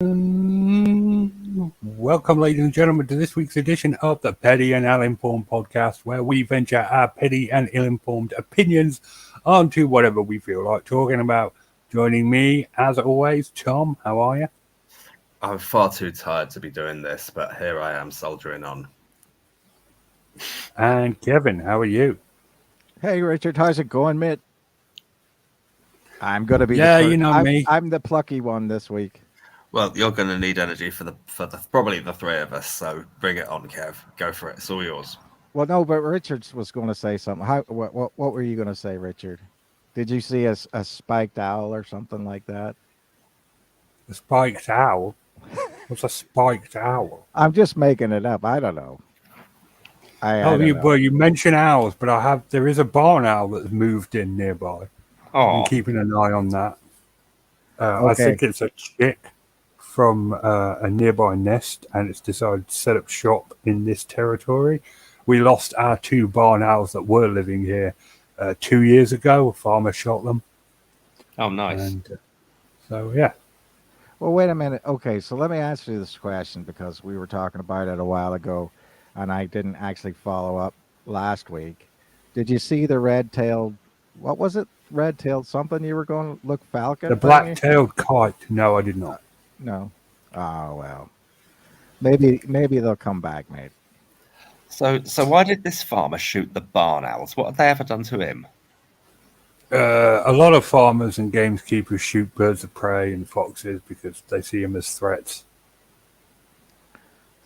Welcome, ladies and gentlemen, to this week's edition of the Petty and Ill-Informed podcast, where we venture our petty and ill-informed opinions onto whatever we feel like talking about. Joining me, as always, Tom. How are you? I'm far too tired to be doing this, but here I am soldiering on. And Kevin, how are you? Hey, Richard, how's it going, mate? I'm gonna be me. I'm the plucky one this week. Well, you're going to need energy for the probably the three of us. So bring it on, Kev. Go for it. It's all yours. Well, no, but Richard was going to say something. What were you going to say, Richard? Did you see a spiked owl or something like that? A spiked owl? What's a spiked owl? I'm just making it up. I don't know. I don't know. Well, you mention owls, but there is a barn owl that's moved in nearby. Oh, I'm keeping an eye on that. Okay. I think it's a chick from a nearby nest, and it's decided to set up shop in this territory. We lost our two barn owls that were living here 2 years ago. A farmer shot them. Oh, nice. And, so, yeah. Well, wait a minute. Okay, so let me ask you this question because we were talking about it a while ago, and I didn't actually follow up last week. Did you see the red-tailed? What was it? Red-tailed something you were going to look falcon? The black-tailed kite. No, I did not. No. Oh well. Maybe they'll come back, mate. So why did this farmer shoot the barn owls? What have they ever done to him? A lot of farmers and gamekeepers shoot birds of prey and foxes because they see them as threats.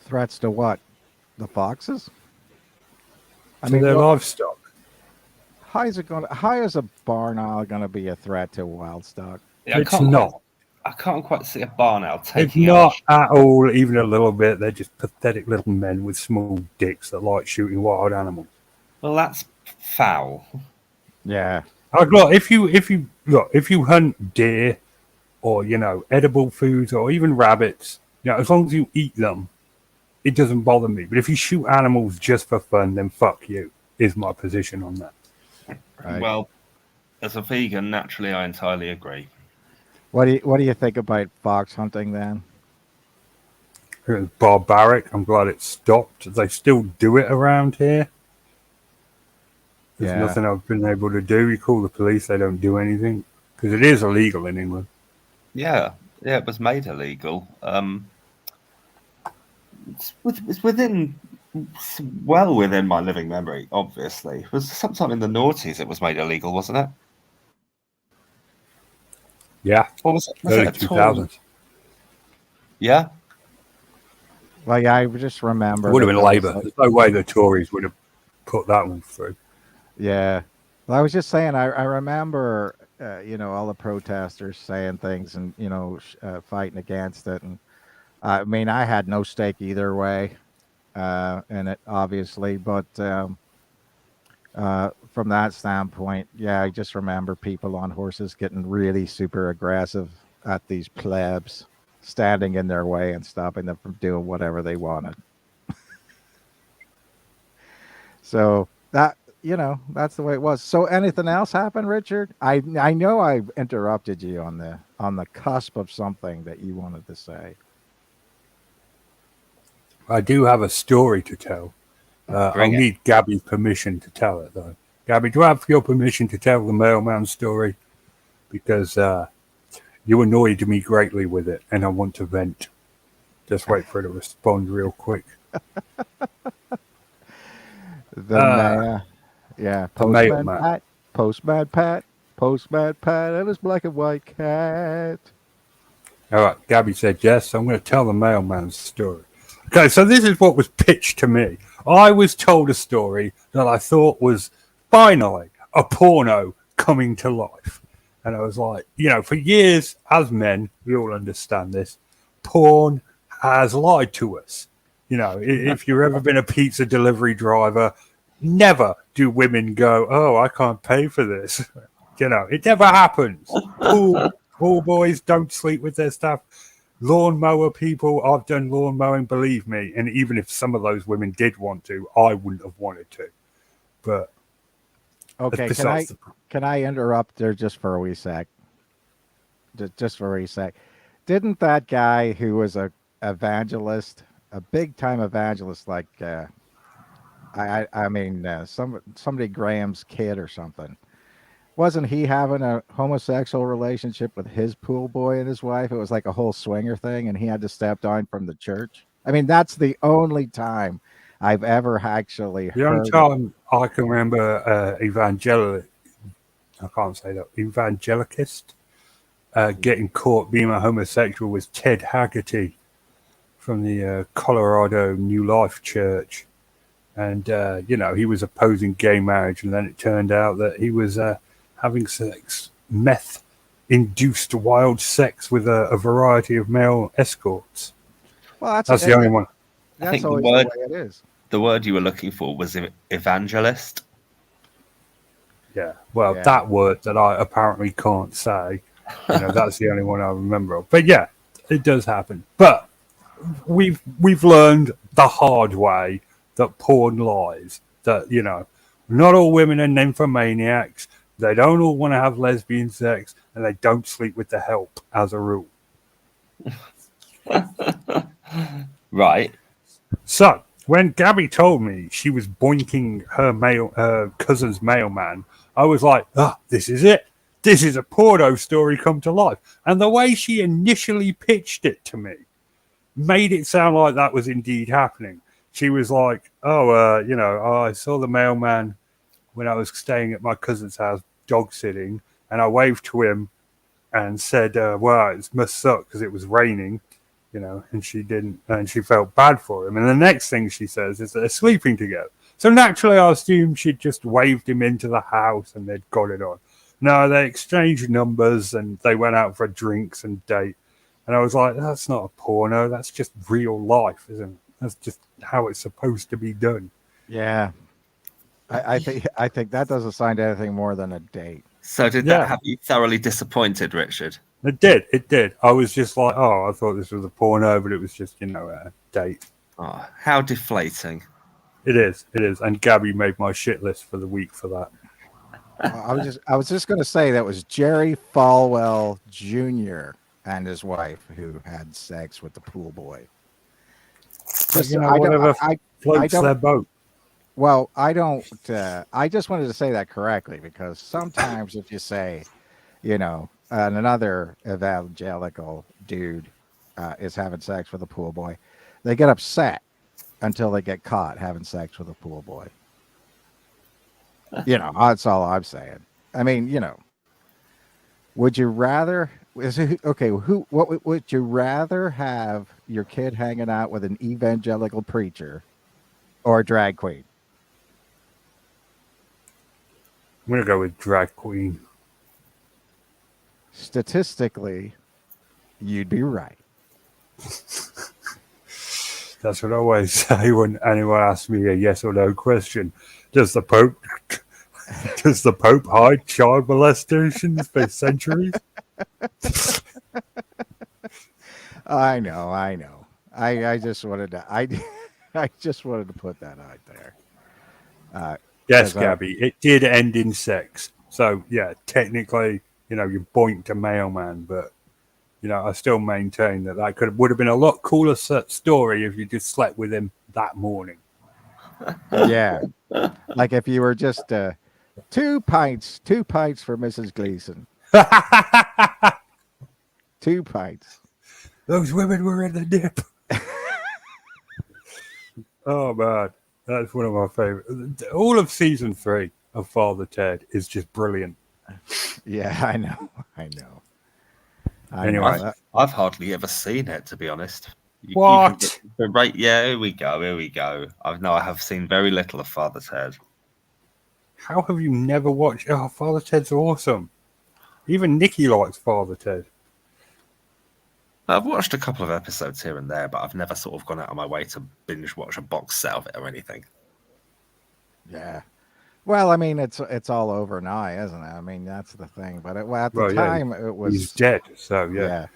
Threats to what? The foxes? Their livestock. How is a barn owl going to be a threat to wild-stock? Yeah, It's not. I can't quite see a barn owl It's taking not at all, even a little bit. They're just pathetic little men with small dicks that like shooting wild animals. Well, that's foul. Yeah. Look, if you hunt deer or edible foods or even rabbits, as long as you eat them, it doesn't bother me. But if you shoot animals just for fun, then fuck you. Is my position on that. Right. Well, as a vegan, naturally, I entirely agree. What do you think about fox hunting then? It was barbaric. I'm glad it stopped. They still do it around here. There's nothing I've been able to do. You call the police, they don't do anything because it is illegal in England. Yeah, it was made illegal. It's well within my living memory. Obviously, it was sometime in the noughties. It was made illegal, wasn't it? Yeah, Or was early it 2000s. Yeah. Well, yeah, I just remember. It would have been Labour. There's no way the Tories would have put that one through. Yeah. Well, I was just saying, I remember, all the protesters saying things and, fighting against it. And I mean, I had no stake either way in it, obviously. But from that standpoint, yeah, I just remember people on horses getting really super aggressive at these plebs, standing in their way and stopping them from doing whatever they wanted. So that's the way it was. So anything else happened, Richard? I know I interrupted you on the cusp of something that you wanted to say. I do have a story to tell. I'll need Gabby's permission to tell it, though. Gabby, do I have your permission to tell the mailman story? Because you annoyed me greatly with it, and I want to vent. Just wait for her to respond real quick. Postman Pat, and his black and white cat. All right, Gabby said yes, so I'm going to tell the mailman's story. Okay, so this is what was pitched to me. I was told a story that I thought was finally a porno coming to life. And I was like, for years, as men, we all understand this, porn has lied to us. If you've ever been a pizza delivery driver, never do women go, oh, I can't pay for this. It never happens. Pool boys don't sleep with their staff. Lawnmower people, I've done lawn mowing, believe me. And even if some of those women did want to, I wouldn't have wanted to. But okay, can I interrupt there just for a wee sec? Just for a wee sec. Didn't that guy who was a evangelist, a big time evangelist, like somebody Graham's kid or something? Wasn't he having a homosexual relationship with his pool boy and his wife? It was like a whole swinger thing, and he had to step down from the church. I mean, that's the only time I've ever actually The only heard of. time I can remember I can't say that, evangelicist getting caught being a homosexual was Ted Haggerty from the Colorado New Life Church. And, he was opposing gay marriage, and then it turned out that he was having meth-induced wild sex with a variety of male escorts. Well, That's the only one. I think that's always the way it is. the word you were looking for was evangelist. Yeah, well, Yeah. that word that I apparently can't say, that's the only one I remember of. But yeah, it does happen. But we've learned the hard way that porn lies. That not all women are nymphomaniacs. They don't all want to have lesbian sex, and they don't sleep with the help as a rule. Right. So when Gabby told me she was boinking her cousin's mailman, I was like, this is it. This is a porno story come to life. And the way she initially pitched it to me made it sound like that was indeed happening. She was like, I saw the mailman when I was staying at my cousin's house dog sitting, and I waved to him and said, well, it must suck because it was raining. And she didn't, and she felt bad for him. And the next thing she says is that they're sleeping together. So naturally, I assumed she'd just waved him into the house and they'd got it on. No, they exchanged numbers and they went out for drinks and date. And I was like, that's not a porno. That's just real life, isn't it? That's just how it's supposed to be done. Yeah, I think that doesn't sound anything more than a date. So did Yeah. that have you thoroughly disappointed, Richard? It did. I was just like, I thought this was a porno, but it was just, a date. Oh, how deflating. It is. And Gabby made my shit list for the week for that. I was just going to say that was Jerry Falwell Jr. and his wife who had sex with the pool boy. But, whatever floats their boat. Well, I don't. I just wanted to say that correctly because sometimes if you say, another evangelical dude is having sex with a pool boy, they get upset until they get caught having sex with a pool boy. That's all I'm saying. I mean, would you rather? What would you rather have your kid hanging out with an evangelical preacher or a drag queen? I'm going to go with drag queen. Statistically, you'd be right. That's what I always say when anyone asks me a yes or no question. Does the Pope hide child molestations for centuries? I know. I just wanted to. I just wanted to put that out there. Yes, Gabby, it did end in sex. So yeah, technically, you boinked a mailman, but I still maintain that would have been a lot cooler story if you just slept with him that morning. Yeah, like if you were just 2 pints for Mrs. Gleason. 2 pints. Those women were in the dip. Oh man, that's one of my favorite. All of season 3 of Father Ted is just brilliant. Yeah, I know. Anyway. I've hardly ever seen it, to be honest. What? Right, yeah, here we go. I have seen very little of Father Ted. How have you never watched? Oh, Father Ted's awesome. Even Nikki likes Father Ted. I've watched a couple of episodes here and there, but I've never sort of gone out of my way to binge watch a box set of it or anything. Yeah. Well, I mean, it's all over now, isn't it? I mean, that's the thing. But at the time, it was... He's dead, so yeah.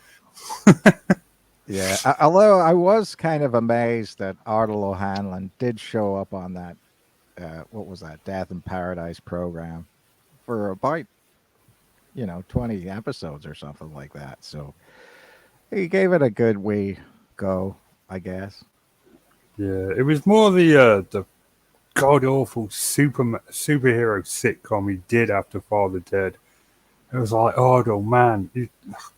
Yeah. Although I was kind of amazed that Ardal O'Hanlon did show up on that, what was that, Death in Paradise program for about, 20 episodes or something like that. So He gave it a good wee go, I guess. Yeah, it was more the god awful superhero sitcom he did after Father Dead. It was like, oh man,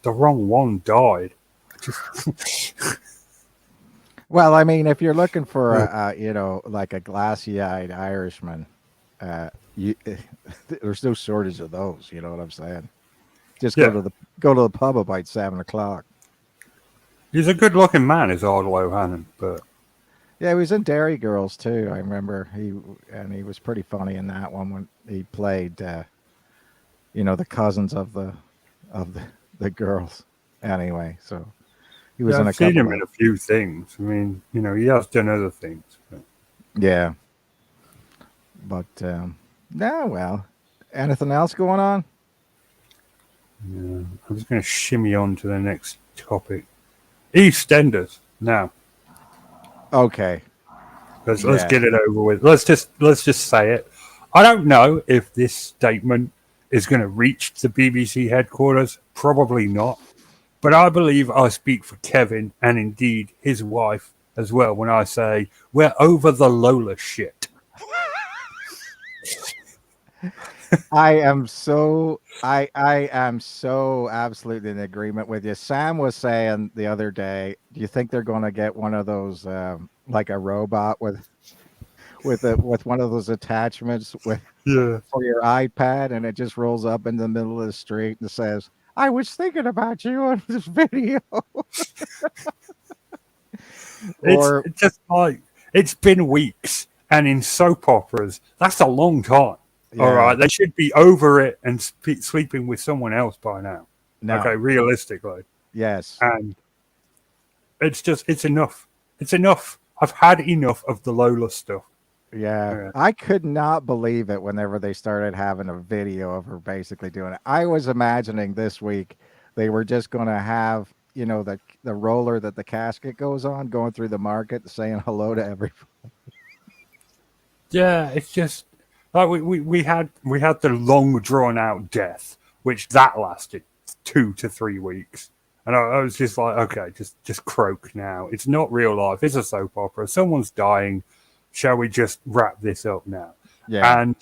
the wrong one died. Just Well, I mean, if you're looking for like a glassy-eyed Irishman, you there's no shortage of those. You know what I'm saying? Just yeah, go to the pub about 7 o'clock. he's a good-looking man, is Ardal O'Hannon, but Yeah, he was in Dairy Girls too. I remember he was pretty funny in that one when he played the cousins of the girls. Anyway, so he was yeah, in I've a seen him couple in of a few things. I mean, he has done other things. But yeah, but no, well, anything else going on? yeah, I'm just going to shimmy on to the next topic. Eastenders. Now, Okay, let's yeah. get it over with. Let's just say it. I don't know if this statement is going to reach the BBC headquarters. Probably not. But I believe I speak for Kevin and indeed his wife as well when I say we're over the Lola shit. I am so absolutely in agreement with you. Sam was saying the other day, do you think they're going to get one of those like a robot with one of those attachments with Yeah. for your iPad, and it just rolls up in the middle of the street and says, "I was thinking about you on this video." It's Or just like it's been weeks, and in soap operas, that's a long time. All yeah, right, they should be over it and sleeping with someone else by now. Okay, no, realistically, yes. and it's enough. It's enough. I've had enough of the Lola stuff. Yeah, Yeah, I could not believe it whenever they started having a video of her basically doing it. I was imagining this week they were just going to have, the roller that the casket goes on going through the market saying hello to every. yeah. It's just like we had the long drawn out death, which that lasted 2 to 3 weeks. And I was just like, okay, just croak now. It's not real life. It's a soap opera. Someone's dying. Shall we just wrap this up now? Yeah. And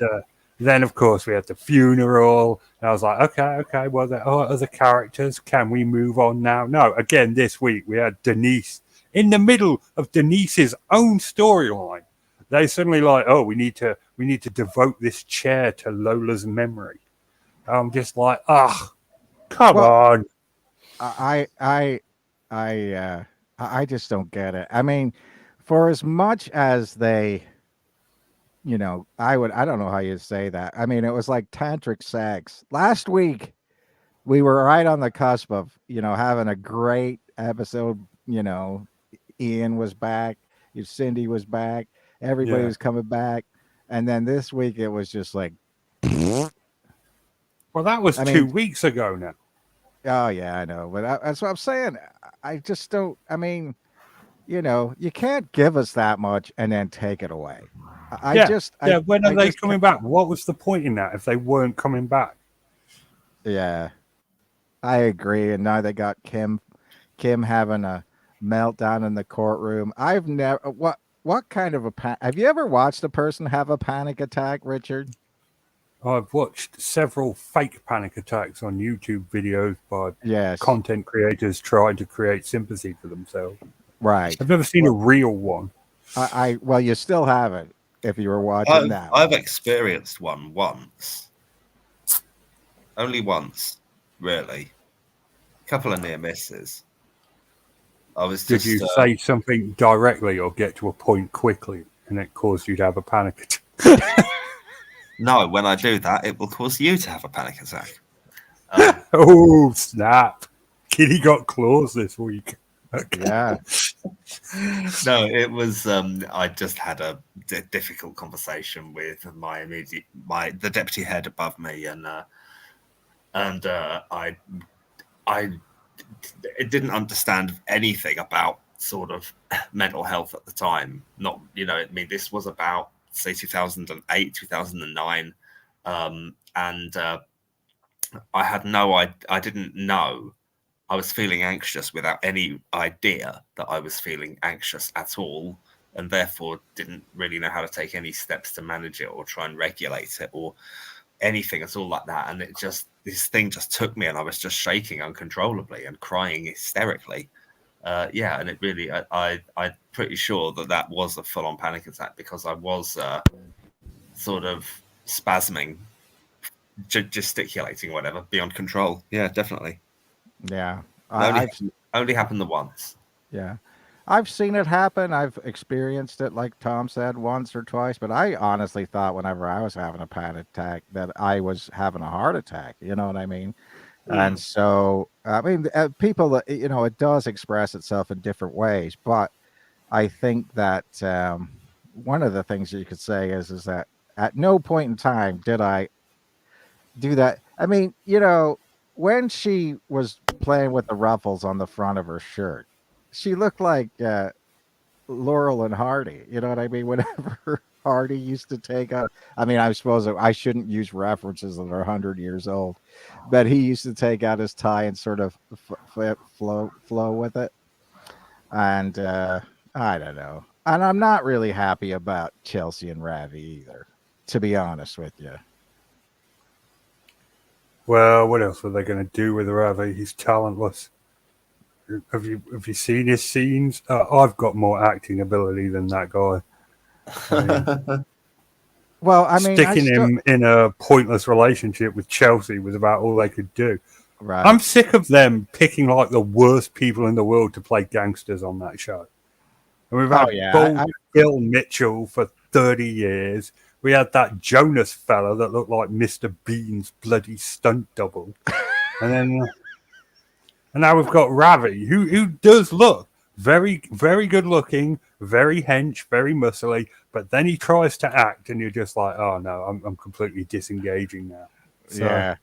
then, of course, we had the funeral. And I was like, okay. Well, there are other characters. Can we move on now? No. Again, this week we had Denise in the middle of Denise's own storyline. They suddenly like, oh, we need to devote this chair to Lola's memory. I'm just like, ah, come Well, on. I I I just don't get it. I mean, for as much as they, I don't know how you say that. I mean, it was like tantric sex. Last week we were right on the cusp of, having a great episode, Ian was back, Cindy was back, everybody Yeah. was coming back. And then this week it was just like, I Well, that was two mean, weeks ago now. oh yeah, I know, but that's what I'm saying. I just don't. I mean, you can't give us that much and then take it away. I Yeah. just, Yeah. When are I they just coming can't. back? What was the point in that if they weren't coming back? Yeah, I agree. And now they got Kim having a meltdown in the courtroom. I've never. What kind of have you ever watched a person have a panic attack, Richard? I've watched several fake panic attacks on YouTube videos by Yes, content creators trying to create sympathy for themselves. right. I've never seen a Well, real one. well, you still have it if you were watching that I've one. experienced one once, only once, really. A couple of near misses. I was Did you just say something directly or get to a point quickly and it caused you to have a panic attack? no. When I do that, it will cause you to have a panic attack. Oh, snap. Kitty got claws this week. Okay. Yeah. No, it was. I just had a difficult conversation with the deputy head above me, and I didn't understand anything about sort of mental health at the time. Not, I mean, this was about say 2008, 2009, and I had I didn't know I was feeling anxious without any idea that I was feeling anxious at all, and therefore didn't really know how to take any steps to manage it or try and regulate it or anything at all like that. And this thing just took me, and I was just shaking uncontrollably and crying hysterically. And it really, I'm pretty sure that was a full-on panic attack, because I was sort of spasming, gesticulating, whatever, beyond control. Yeah, definitely. Yeah. Only happened the once. Yeah. I've seen it happen. I've experienced it, like Tom said, once or twice. But I honestly thought whenever I was having a panic attack that I was having a heart attack. You know what I mean? And so, I mean, people, it does express itself in different ways. But I think that one of the things you could say is that at no point in time did I do that. I mean, when she was playing with the ruffles on the front of her shirt, she looked like Laurel and Hardy. You know what I mean? Whenever Hardy used to take out, I mean, I suppose I shouldn't use references that are 100 years old, but he used to take out his tie and sort of flow with it. And I don't know. And I'm not really happy about Chelsea and Ravi either, to be honest with you. Well, what else were they going to do with Ravi? He's talentless. Have you seen his scenes? I've got more acting ability than that guy. Well, I mean, sticking him in a pointless relationship with Chelsea was about all they could do. Right. I'm sick of them picking like the worst people in the world to play gangsters on that show. And we've had Bill Mitchell for 30 years. We had that Jonas fella that looked like Mr. Bean's bloody stunt double. And now we've got Ravi, who does look very, very good looking, very hench, very muscly, but then he tries to act and you're just like, oh no, I'm completely disengaging now. So, yeah.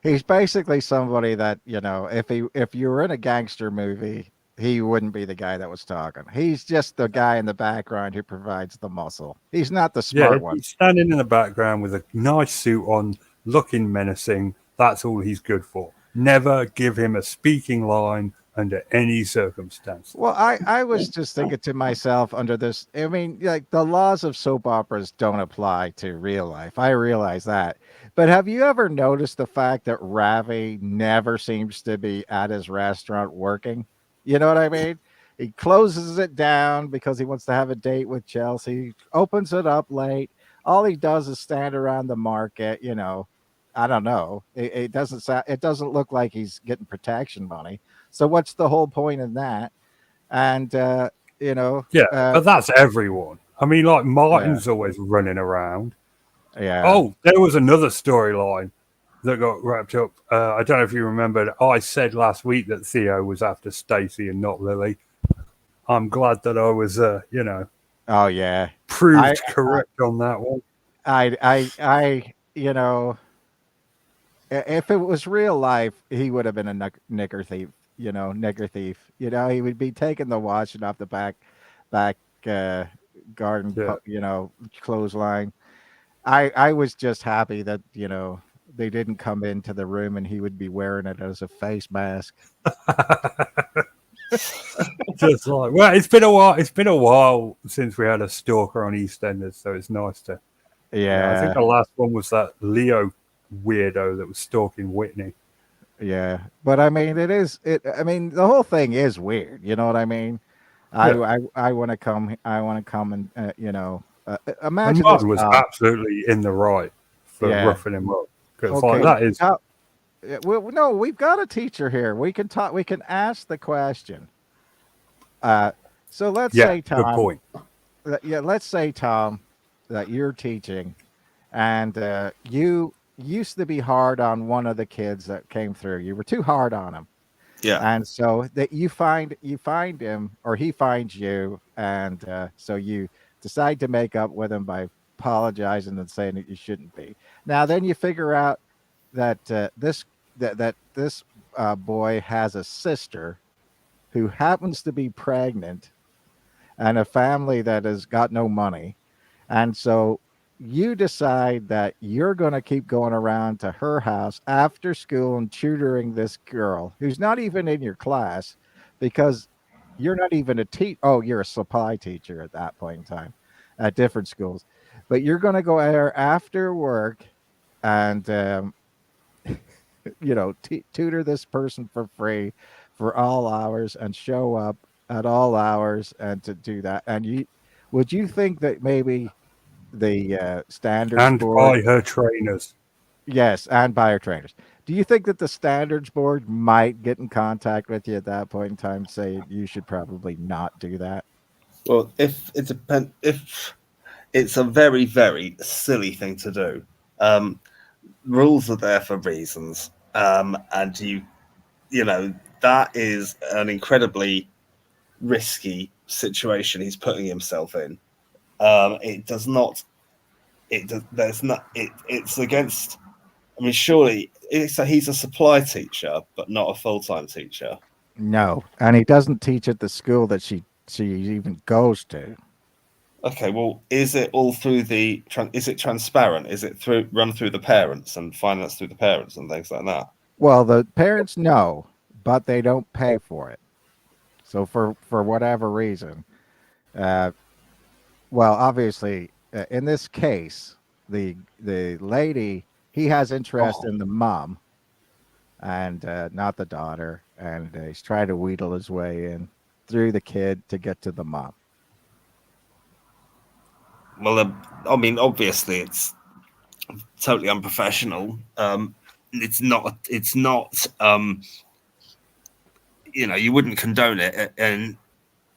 He's basically somebody that, if you were in a gangster movie, he wouldn't be the guy that was talking. He's just the guy in the background who provides the muscle. He's not the smart one. He's standing in the background with a nice suit on, looking menacing. That's all he's good for. Never give him a speaking line under any circumstance. Well, I was just thinking to myself under this, I mean, like the laws of soap operas don't apply to real life. I realize that. But have you ever noticed the fact that Ravi never seems to be at his restaurant working? You know what I mean? He closes it down because he wants to have a date with Chelsea, opens it up late. All he does is stand around the market, I don't know. It doesn't look like he's getting protection money. So what's the whole point in that? And but that's everyone. I mean, like Martin's always running around. Yeah. Oh, there was another storyline that got wrapped up. I don't know if you remembered. I said last week that Theo was after Stacey and not Lily. I'm glad that I was, oh yeah, proved correct on that one. If it was real life, he would have been a nigger thief. Nigger thief. He would be taking the washing off the back garden, clothesline. I was just happy that they didn't come into the room and he would be wearing it as a face mask. Just like, well, it's been a while. It's been a while since we had a stalker on EastEnders, so it's nice to. Yeah, I think the last one was that Leo weirdo that was stalking Whitney. Yeah, but I mean, I mean, the whole thing is weird. You know what I mean? Yeah. I want to come. I want to come and imagine. And Martin was absolutely in the right for roughing him up. Because that is. No, we've got a teacher here. We can talk. We can ask the question. So let's say, Tom. Good point. Let's say, Tom, that you're teaching, and you used to be hard on one of the kids that came through. You were too hard on him. Yeah. And so that you find him, or he finds you, and so you decide to make up with him by apologizing and saying that you shouldn't be. Now then you figure out that this boy has a sister who happens to be pregnant and a family that has got no money. And so you decide that you're going to keep going around to her house after school and tutoring this girl who's not even in your class because you're not even a oh, you're a supply teacher at that point in time at different schools, but you're going to go there after work and tutor this person for free for all hours and show up at all hours and to do that. And would you think that maybe the standards And board, by her trainers. yes, and buyer trainers, do you think that the standards board might get in contact with you at that point in time, say you should probably not do that? Well, if it's a very, very silly thing to do. Rules are there for reasons, and that is an incredibly risky situation he's putting himself in. It does not. It does. There's not. It's against. I mean, surely he's a supply teacher, but not a full-time teacher. No, and he doesn't teach at the school that she even goes to. Okay, well, is it all through is it transparent? Is it run through the parents and financed through the parents and things like that? Well, the parents know, but they don't pay for it. So for whatever reason, uh, well, obviously, in this case, the lady, he has interest in the mom and not the daughter, and he's trying to wheedle his way in through the kid to get to the mom. Well, I mean, obviously, it's totally unprofessional. It's not. It's not. You wouldn't condone it, and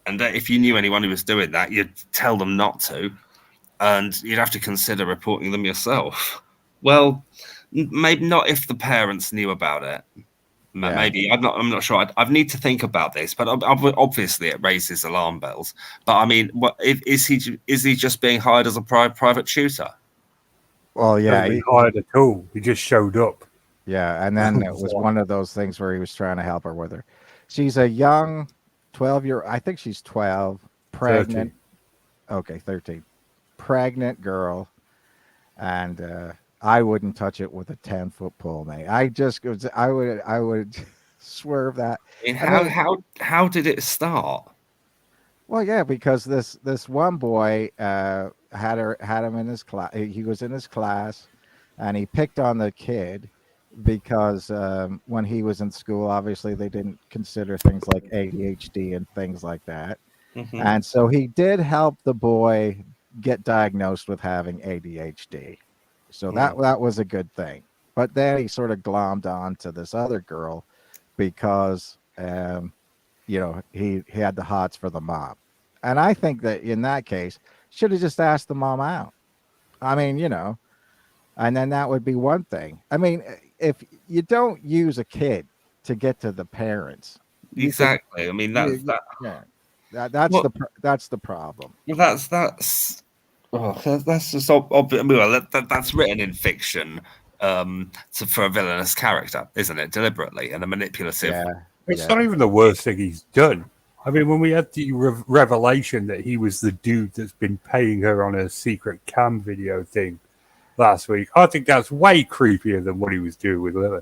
if you knew anyone who was doing that, you'd tell them not to, and you'd have to consider reporting them yourself. Well, maybe not if the parents knew about it. Yeah. Maybe I'm not sure. I'd need to think about this, but obviously it raises alarm bells. But I mean, is he just being hired as a private tutor? Well, yeah, he hired at all. He just showed up. Yeah, and then it was one of those things where he was trying to help her with her. She's a young 12-year. I think she's 12, pregnant. 13. Okay, 13, pregnant girl, and I wouldn't touch it with a 10-foot pole, mate. I would swerve that. And how did it start? Well, yeah, because this one boy had him in his class. He was in his class, and he picked on the kid because when he was in school, obviously they didn't consider things like ADHD and things like that. Mm-hmm. And so he did help the boy get diagnosed with having ADHD. So that was a good thing. But then he sort of glommed on to this other girl because, he had the hots for the mom. And I think that in that case, should have just asked the mom out. I mean, and then that would be one thing. I mean, if you don't use a kid to get to the parents. Exactly. I mean, that's the problem. Well, that's just obvious. Well, that's written in fiction for a villainous character, isn't it? Deliberately and a manipulative. Yeah. It's not even the worst thing he's done. I mean, when we had the revelation that he was the dude that's been paying her on a secret cam video thing last week, I think that's way creepier than what he was doing with Lily.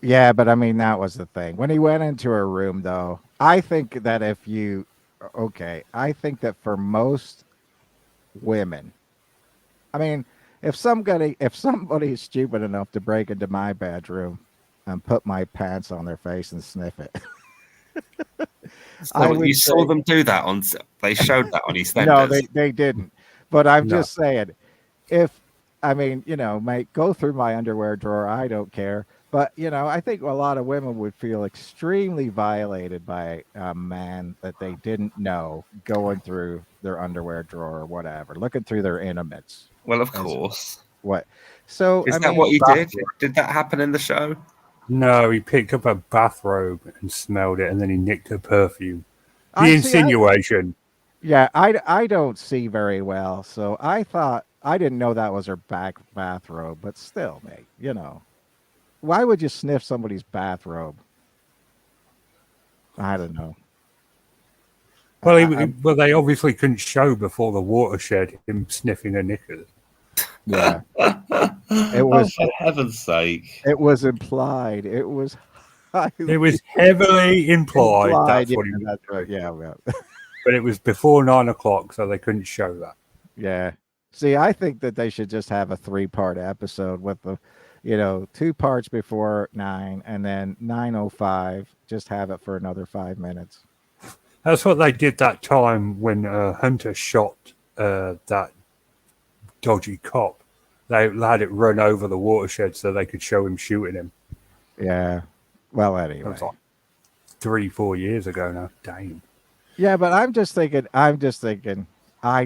Yeah, but I mean, that was the thing. When he went into her room, though, I think that I think that for most women, I mean, if somebody is stupid enough to break into my bedroom and put my pants on their face and sniff it. You saw them do that they showed that on Eastenders. No, they didn't. But I'm just saying, mate, go through my underwear drawer. I don't care. But, I think a lot of women would feel extremely violated by a man that they didn't know going through their underwear drawer or whatever, looking through their intimates. Well, of course. What? So is that what he did? Did that happen in the show? No, he picked up a bathrobe and smelled it, and then he nicked her perfume. The insinuation. I don't see very well, so I didn't know that was her bathrobe, but still, mate, why would you sniff somebody's bathrobe? I don't know. Well, they obviously couldn't show before the watershed him sniffing her knickers. Yeah. It Oh, was for heaven's sake. it was implied. It was It highly was heavily implied implied. that's Yeah, what he was that's right. doing. Yeah, well, But it was before 9 o'clock, so they couldn't show that. yeah. See, I think that they should just have a 3-part episode with the, 2 parts before 9 and then 9:05. Just have it for another 5 minutes. That's what they did that time when Hunter shot that dodgy cop. They had it run over the watershed so they could show him shooting him. Yeah. Well, That anyway. was like 3-4 years ago now. Damn. Yeah, but I'm just thinking. I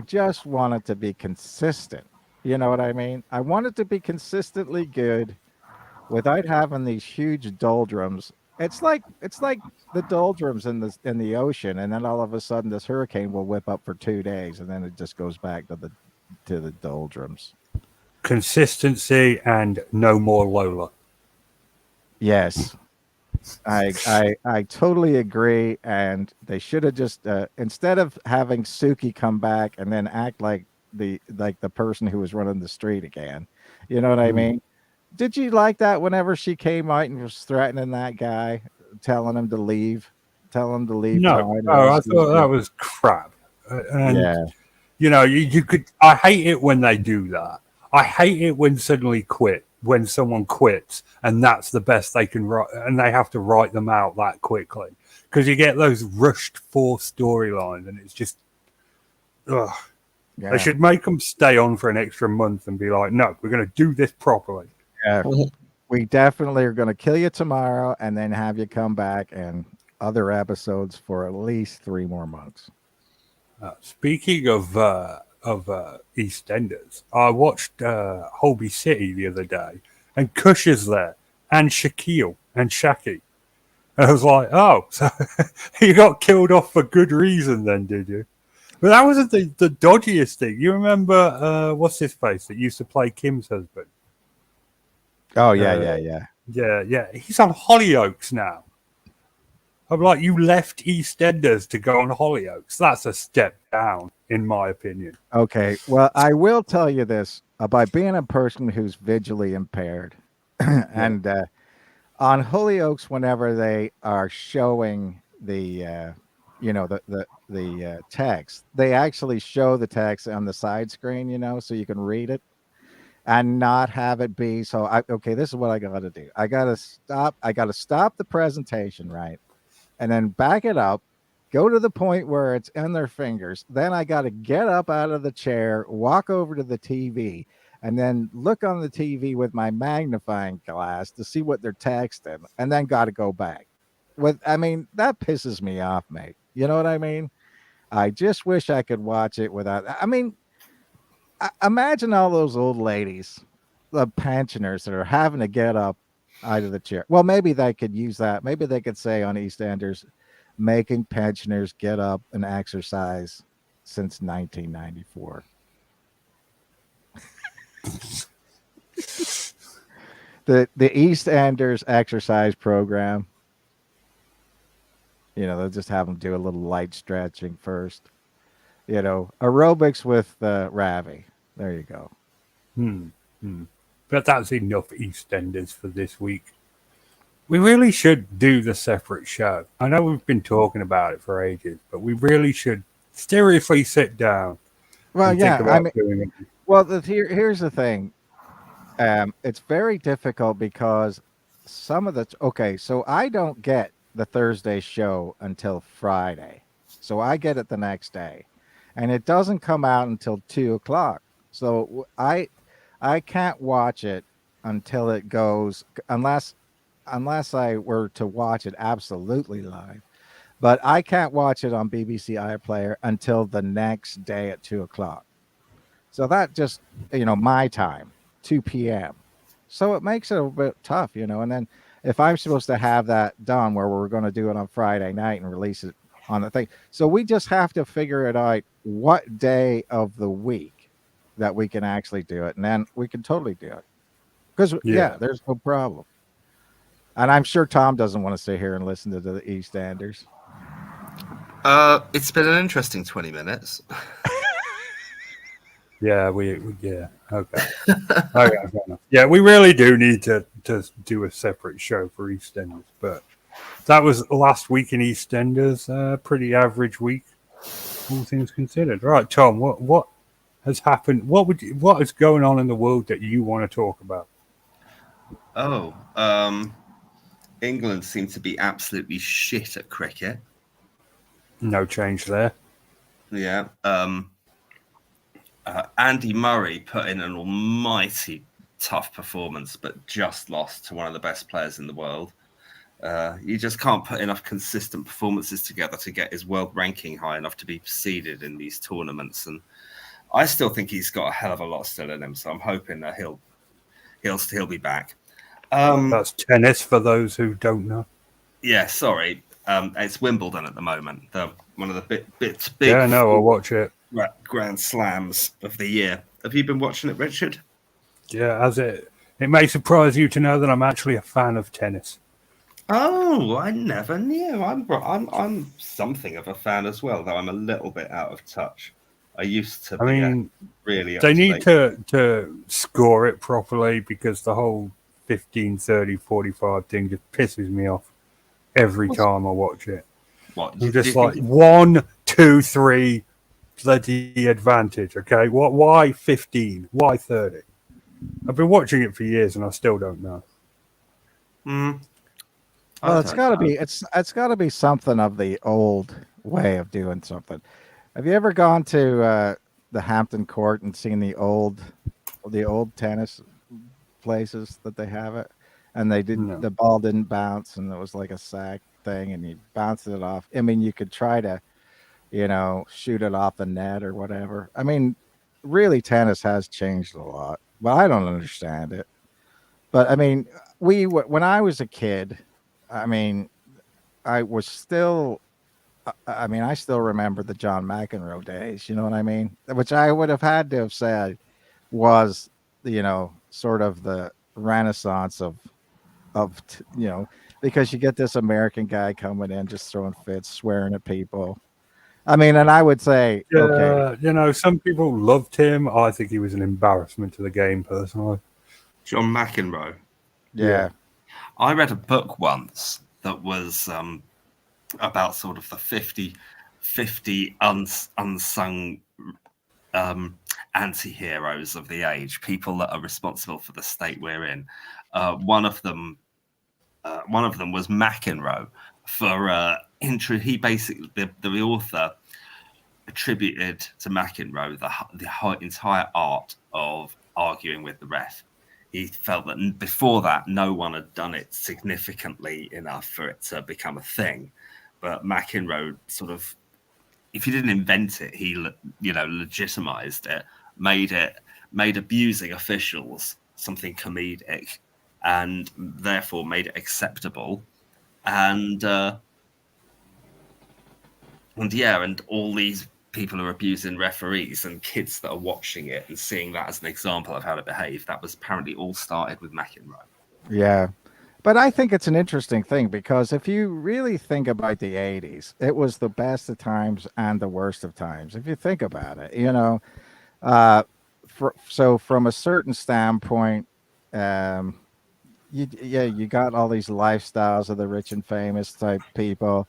just want it to be consistent. You know what I mean? I want it to be consistently good without having these huge doldrums. It's like the doldrums in the ocean, and then all of a sudden this hurricane will whip up for 2 days, and then it just goes back to the doldrums. Consistency and no more Lola. Yes, I totally agree, and they should have just instead of having Suki come back and then act like the person who was running the street again. You know what I mean? Did you like that whenever she came out and was threatening that guy, telling him to leave No, town? no, I thought that was crap. And Yeah, you could. I hate it when they do that. I hate it when when someone quits, and that's the best they can write, and they have to write them out that quickly because you get those rushed forced storylines, and it's just, ugh. yeah, They should make them stay on for an extra month and be like, no, we're going to do this properly. yeah. We definitely are going to kill you tomorrow, and then have you come back and other episodes for at least 3 more months. Speaking of EastEnders, I watched Holby City the other day, and Kush is there, and Shaquille and Shaki. And I was like, oh, so you got killed off for good reason then, did you? But that wasn't the dodgiest thing. You remember, what's his face that used to play Kim's husband? Oh yeah, yeah. Yeah. He's on Hollyoaks now. I'm like, you left EastEnders to go on Hollyoaks. That's a step down, in my opinion. Okay. Well, I will tell you this about being a person who's visually impaired. And on Hollyoaks, whenever they are showing the text, they actually show the text on the side screen, so you can read it and not have it be so. Okay, this is what I got to do. I got to stop the presentation, right? And then back it up, go to the point where it's in their fingers. Then I got to get up out of the chair, walk over to the TV, and then look on the TV with my magnifying glass to see what they're texting, and then got to go back. That pisses me off, mate. You know what I mean? I just wish I could watch it without. Imagine all those old ladies, the pensioners that are having to get up out of the chair. Well, maybe they could use that. Maybe they could say on EastEnders, making pensioners get up and exercise since 1994. the EastEnders exercise program. They'll just have them do a little light stretching first. Aerobics with Ravi. There you go. But that's enough EastEnders for this week. We really should do the separate show. I know we've been talking about it for ages, but we really should seriously sit down. Well, and yeah. think about doing it. Well, here's the thing. It's very difficult because so I don't get the Thursday show until Friday. So I get it the next day. And it doesn't come out until 2:00. So I can't watch it until it goes, unless I were to watch it absolutely live. But I can't watch it on BBC iPlayer until the next day at 2:00. So that just, my time, 2 p.m. So it makes it a bit tough, and then if I'm supposed to have that done where we're going to do it on Friday night and release it on the thing. So we just have to figure it out what day of the week that we can actually do it. And then we can totally do it. Because, there's no problem. And I'm sure Tom doesn't want to sit here and listen to the EastEnders. It's been an interesting 20 minutes. Yeah, yeah, okay. Okay, fair enough. Yeah, we really do need to do a separate show for EastEnders, but that was last week in EastEnders. Pretty average week, all things considered. Right, Tom, what has happened? What is going on in the world that you want to talk about? Oh, England seem to be absolutely shit at cricket. No change there. Yeah. Andy Murray put in an almighty tough performance, but just lost to one of the best players in the world. You just can't put enough consistent performances together to get his world ranking high enough to be seeded in these tournaments. And I still think he's got a hell of a lot still in him. So I'm hoping that he'll be back. That's tennis for those who don't know. Yeah, sorry. It's Wimbledon at the moment. One of the big Yeah, no, I'll watch it. Grand Slams of the year. Have you been watching it, Richard? Yeah, as it may surprise you to know that I'm actually a fan of tennis. Oh, I never knew. I'm something of a fan as well, though I'm a little bit out of touch. I used to be really. They need to score it properly because the whole 15, 30, 45 thing just pisses me off every time I watch it. What? I'm just like 1, 2, 3, bloody advantage. Okay, why 15? Why 30? I've been watching it for years and I still don't know. Well, it's got to be something of the old way of doing something. Have you ever gone to the Hampton Court and seen the old tennis places that they have it, and the ball didn't bounce and it was like a sack thing and you bounced it off. I mean, you could try to, shoot it off the net or whatever. I mean, really, tennis has changed a lot, but I don't understand it. But I mean, when I was a kid, I mean, I was still. I mean, I still remember the John McEnroe days. You know what I mean? Which I would have had to have said was, sort of the renaissance of, because you get this American guy coming in just throwing fits, swearing at people. I mean, and I would say, okay, some people loved him. I think he was an embarrassment to the game, personally. John McEnroe. Yeah. I read a book once that was about sort of the 50 unsung anti-heroes of the age, people that are responsible for the state we're in. One of them was McEnroe. He basically, the author attributed to McEnroe the entire art of arguing with the ref. He felt that before that, no one had done it significantly enough for it to become a thing. But McEnroe sort of, if he didn't invent it, he legitimized it, made abusing officials something comedic, and therefore made it acceptable. And all these people are abusing referees and kids that are watching it and seeing that as an example of how to behave. That was apparently all started with McEnroe. Yeah. But I think it's an interesting thing because if you really think about the 80s, it was the best of times and the worst of times. If you think about it, so from a certain standpoint, you got all these lifestyles of the rich and famous type people.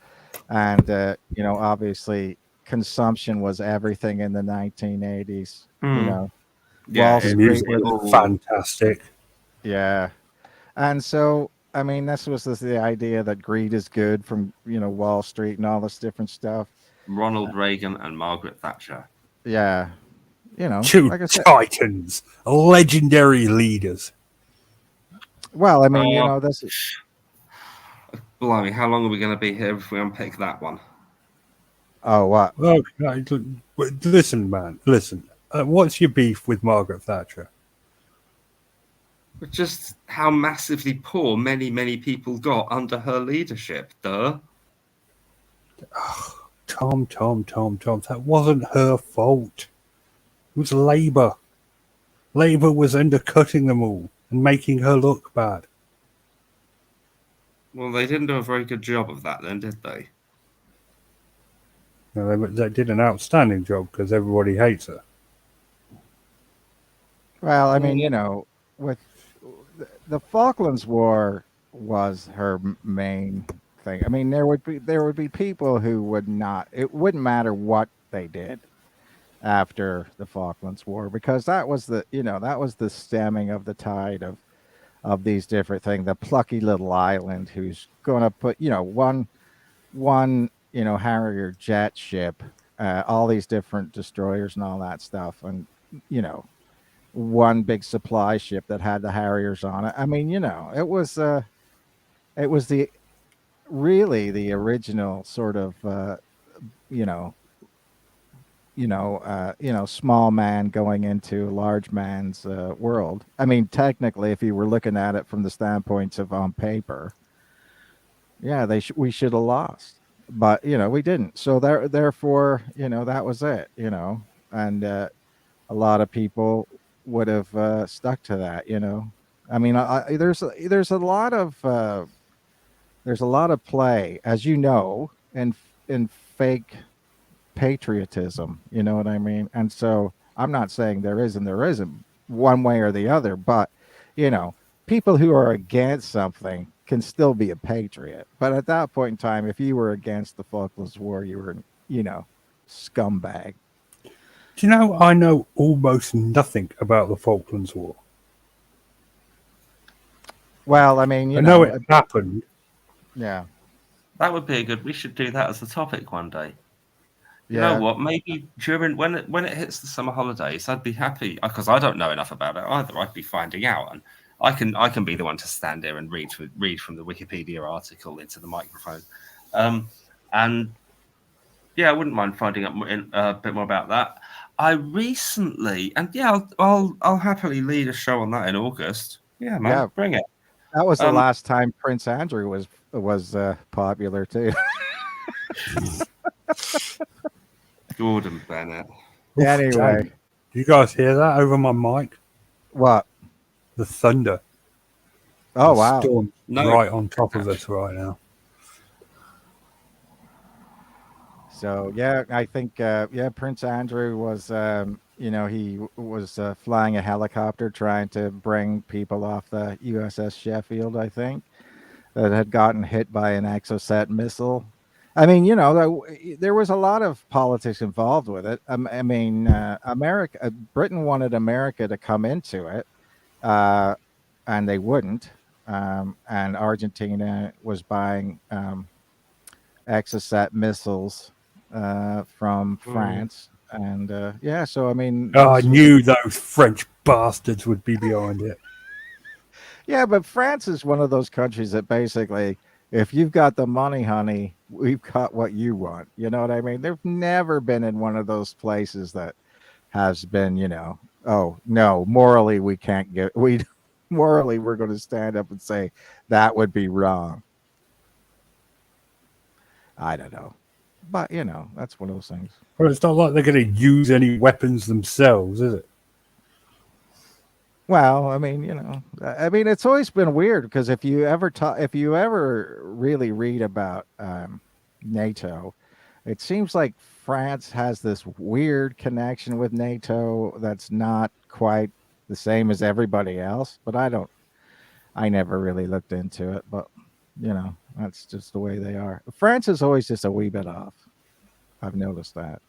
And, obviously consumption was everything in the 1980s, Yeah, Wall Street was fantastic. Yeah. And so, I mean, this was the idea that greed is good from, Wall Street and all this different stuff. Ronald Reagan and Margaret Thatcher. Yeah. Two like I said, titans, legendary leaders. Well, I mean, this is... Blimey, how long are we going to be here if we unpick that one? Oh, what? Oh, listen, man. Listen. What's your beef with Margaret Thatcher? Just how massively poor many, many people got under her leadership. Duh. Oh, Tom. That wasn't her fault. It was Labour. Labour was undercutting them all and making her look bad. Well, they didn't do a very good job of that then, did they? No, they did an outstanding job because everybody hates her. Well, I mean, Mm, with the Falklands War was her main thing. I mean, there would be people who would not. It wouldn't matter what they did after the Falklands War because that was the stemming of the tide of these different things. The plucky little island who's going to put one Harrier jet ship, all these different destroyers and all that stuff, and you know one big supply ship that had the Harriers on it. I mean, it was the really the original sort of you know small man going into large man's world. I mean, technically, if you were looking at it from the standpoints of on paper, yeah, we should have lost, but we didn't. So therefore, that was it. And a lot of people would have stuck to that. I mean, there's a lot of play, as in fake patriotism. You know what I mean? And so I'm not saying there isn't one way or the other, but you know, people who are against something can still be a patriot. But at that point in time, if you were against the Falklands War, you were, scumbag. Do you know I know almost nothing about the Falklands War? Well, I mean, I know it happened. yeah, that would be a good. We should do that as a topic one day. You know yeah, what? Maybe during when it hits the summer holidays, I'd be happy because I don't know enough about it either. I'd be finding out, and I can be the one to stand there and read from the Wikipedia article into the microphone, and yeah, I wouldn't mind finding out a bit more about that. I recently, and yeah, I'll happily lead a show on that in August. Yeah, man, yeah. bring it. That was the Um, last time Prince Andrew was popular too. Gordon Bennett. Oof, Anyway, damn. Do you guys hear that over my mic? what? The thunder. Oh The wow. storm No, right on top of us right now. So yeah, I think Prince Andrew was he was flying a helicopter trying to bring people off the USS Sheffield, I think, that had gotten hit by an Exocet missile. I mean, there was a lot of politics involved with it. I mean, Britain wanted America to come into it, uh, and they wouldn't. And Argentina was buying Exocet missiles from mm, France, and yeah, so I mean, Oh, I this was knew those French bastards would be behind it. yeah, but France is one of those countries that basically, if you've got the money, honey, we've got what you want. You know what I mean? They've never been in one of those places that has been, oh no, morally we can't get we morally we're going to stand up and say that would be wrong. I don't know, but that's one of those things. Well, it's not like they're going to use any weapons themselves, is it? Well, I mean, it's always been weird because if you ever really read about NATO, it seems like France has this weird connection with NATO that's not quite the same as everybody else. But I never really looked into it. But that's just the way they are. France is always just a wee bit off. I've noticed that.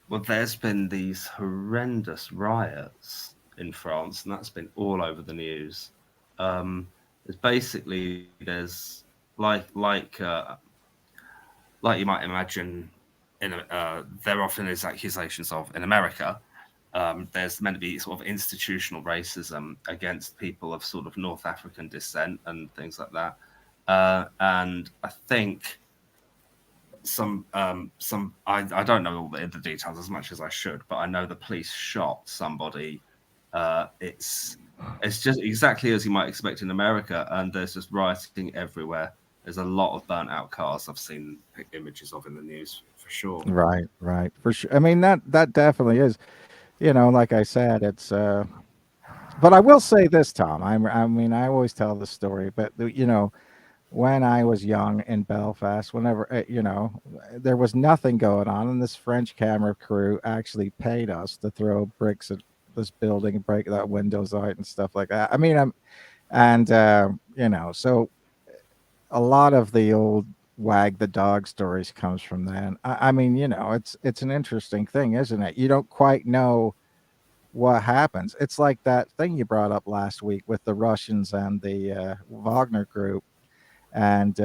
well, there's been these horrendous riots in France, and that's been all over the news. It's basically there's like like uh, like you might imagine there often is accusations of in America. There's meant to be sort of institutional racism against people of sort of North African descent and things like that. And I think I don't know all the details as much as I should, but I know the police shot somebody. It's just exactly as you might expect in America, and there's just rioting everywhere. There's a lot of burnt out cars I've seen images of in the news for sure. Right, right, for sure. I mean that definitely is. Like I said, it's but I will say this, Tom. I mean, I always tell the story, but when I was young in Belfast, whenever there was nothing going on, and this French camera crew actually paid us to throw bricks at this building and break that windows out and stuff like that. I mean, and so a lot of the old wag the dog stories comes from then. I mean, it's an interesting thing, isn't it? You don't quite know what happens. It's like that thing you brought up last week with the Russians and the Wagner group, and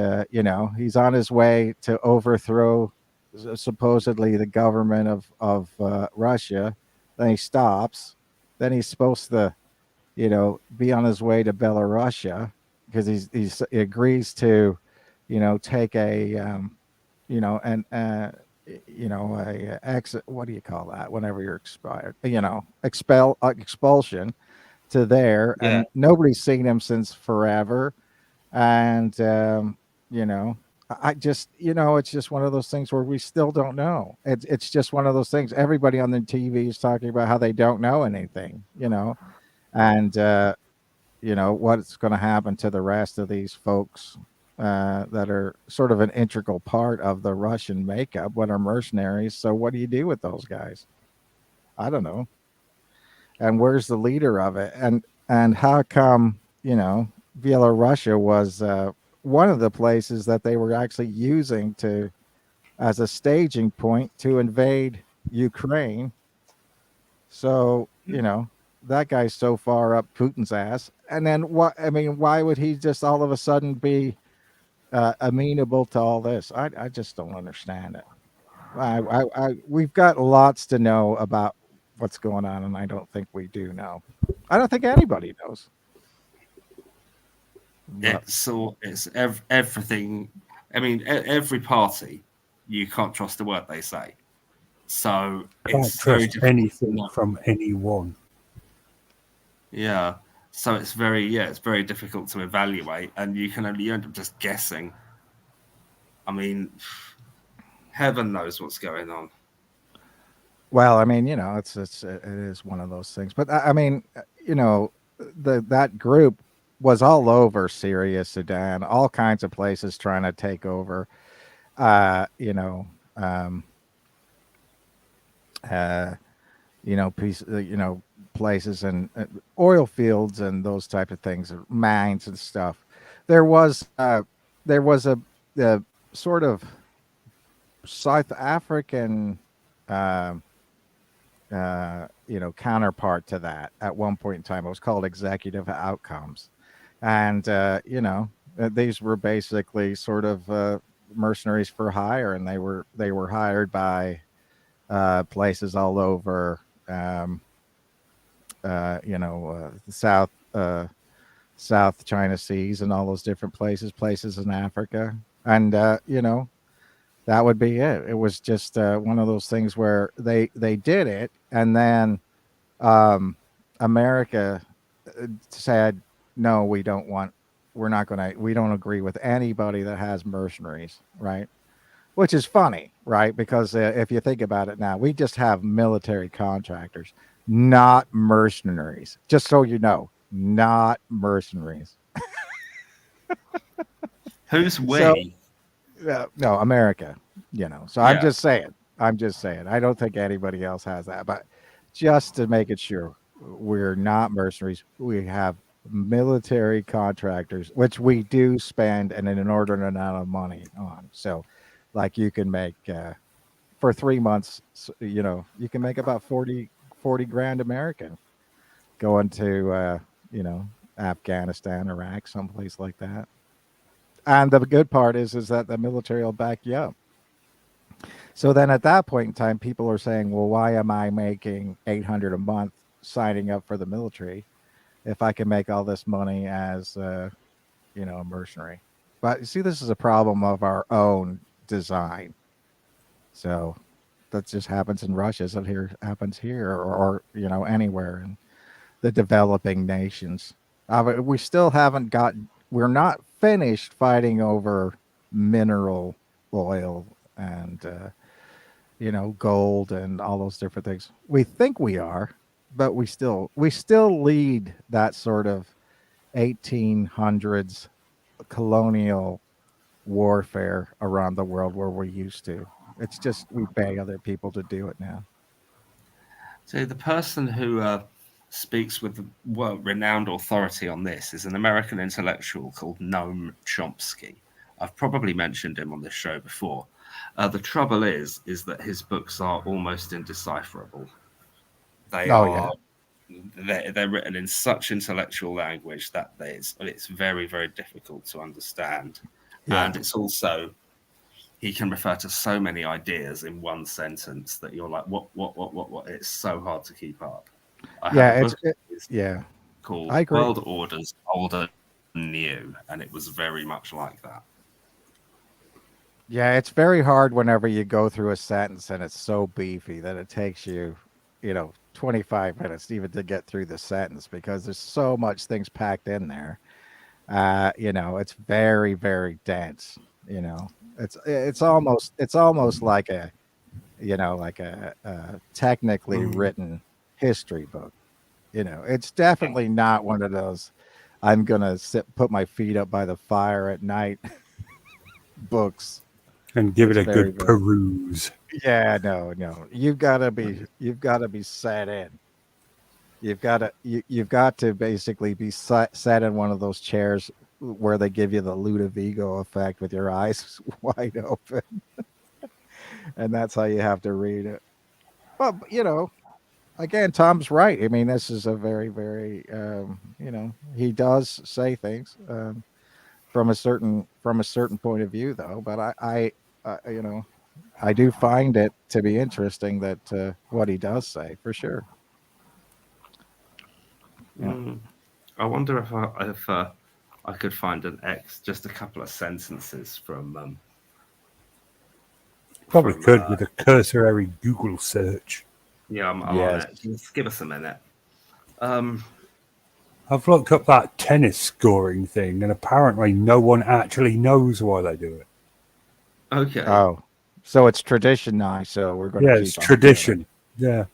he's on his way to overthrow supposedly the government of Russia. Then he stops. Then he's supposed to be on his way to Belarusia because he agrees to take a and a exit. What do you call that? Whenever you're expired, expulsion to there, Yeah. and nobody's seen him since forever. And I just it's just one of those things where we still don't know. It's just one of those things. Everybody on the TV is talking about how they don't know anything, and what's going to happen to the rest of these folks that are sort of an integral part of the Russian makeup. What are mercenaries? So what do you do with those guys? I don't know. And where's the leader of it? And how come Belarusia was one of the places that they were actually using to as a staging point to invade Ukraine? So that guy's so far up Putin's ass. And then what? I mean, why would he just all of a sudden be amenable to all this? I just don't understand it. We've got lots to know about what's going on, and I don't think we do know. I don't think anybody knows. But, It's everything. I mean, every party, you can't trust a word they say. So Can't it's very trust difficult to anything know. from anyone. Yeah. So it's very difficult to evaluate, and you end up just guessing. I mean, heaven knows what's going on. well, I mean, it is one of those things. But I mean, that group was all over Syria, Sudan, all kinds of places trying to take over. Uh, you know, um, uh, places and oil fields and those type of things, mines and stuff. There was a sort of South African uh, counterpart to that at one point in time. It was called Executive Outcomes, and these were basically sort of mercenaries for hire, and they were hired by places all over, the South China Seas and all those different places in Africa, and that would be it. It was just one of those things where they did it, and then America said, "No, we don't want. We're not going to. We don't agree with anybody that has mercenaries, right?" Which is funny, right? Because if you think about it now, we just have military contractors, not mercenaries. Just so you know, not mercenaries. Who's So we? no, America. So Yeah. I'm just saying. I don't think anybody else has that. But just to make it sure, we're not mercenaries. We have military contractors, which we do spend an inordinate amount of money on. So, like you can make for 3 months, you can make about 40 grand American going to, Afghanistan, Iraq, someplace like that. And the good part is that the military will back you up. So then at that point in time, people are saying, well, why am I making 800 a month signing up for the military if I can make all this money as, a mercenary? But you see, this is a problem of our own design. So that just happens in Russia. So here happens here or anywhere in the developing nations. We still haven't we're not finished fighting over mineral oil and, gold and all those different things. We think we are, but we still lead that sort of 1800s colonial warfare around the world where we're used to. It's just we beg other people to do it now. So the person who speaks with renowned authority on this is an American intellectual called Noam Chomsky. I've probably mentioned him on this show before. The trouble is that his books are almost indecipherable. They Oh are yeah. they're written in such intellectual language that it's very, very difficult to understand. Yeah. And it's also, he can refer to so many ideas in one sentence that you're like, what? It's so hard to keep up. I have Yeah. a book Yeah. called I agree. World Orders Old and New, and it was very much like that. Yeah, it's very hard whenever you go through a sentence and it's so beefy that it takes you, 25 minutes even to get through the sentence because there's so much things packed in there. It's very, very dense. It's almost like a technically Mm. written history book. It's definitely not one of those I'm gonna put my feet up by the fire at night books. And give it It's a very, good very peruse. Yeah, no, no. You've got to be set in. You've got to basically be set in one of those chairs where they give you the Ludovico effect with your eyes wide open, and that's how you have to read it. But again, Tom's right. I mean, this is a very, very, he does say things from a certain point of view, though. But I do find it to be interesting that what he does say for sure. Yeah. I wonder if I could find just a couple of sentences Probably from could with a cursory Google search. yeah, I'm on Yes. it. Just give us a minute. Um, I've looked up that tennis scoring thing, and apparently no one actually knows why they do it. okay. Oh, so it's tradition now. So we're going to Yeah, it's keep on doing it. tradition. Yeah.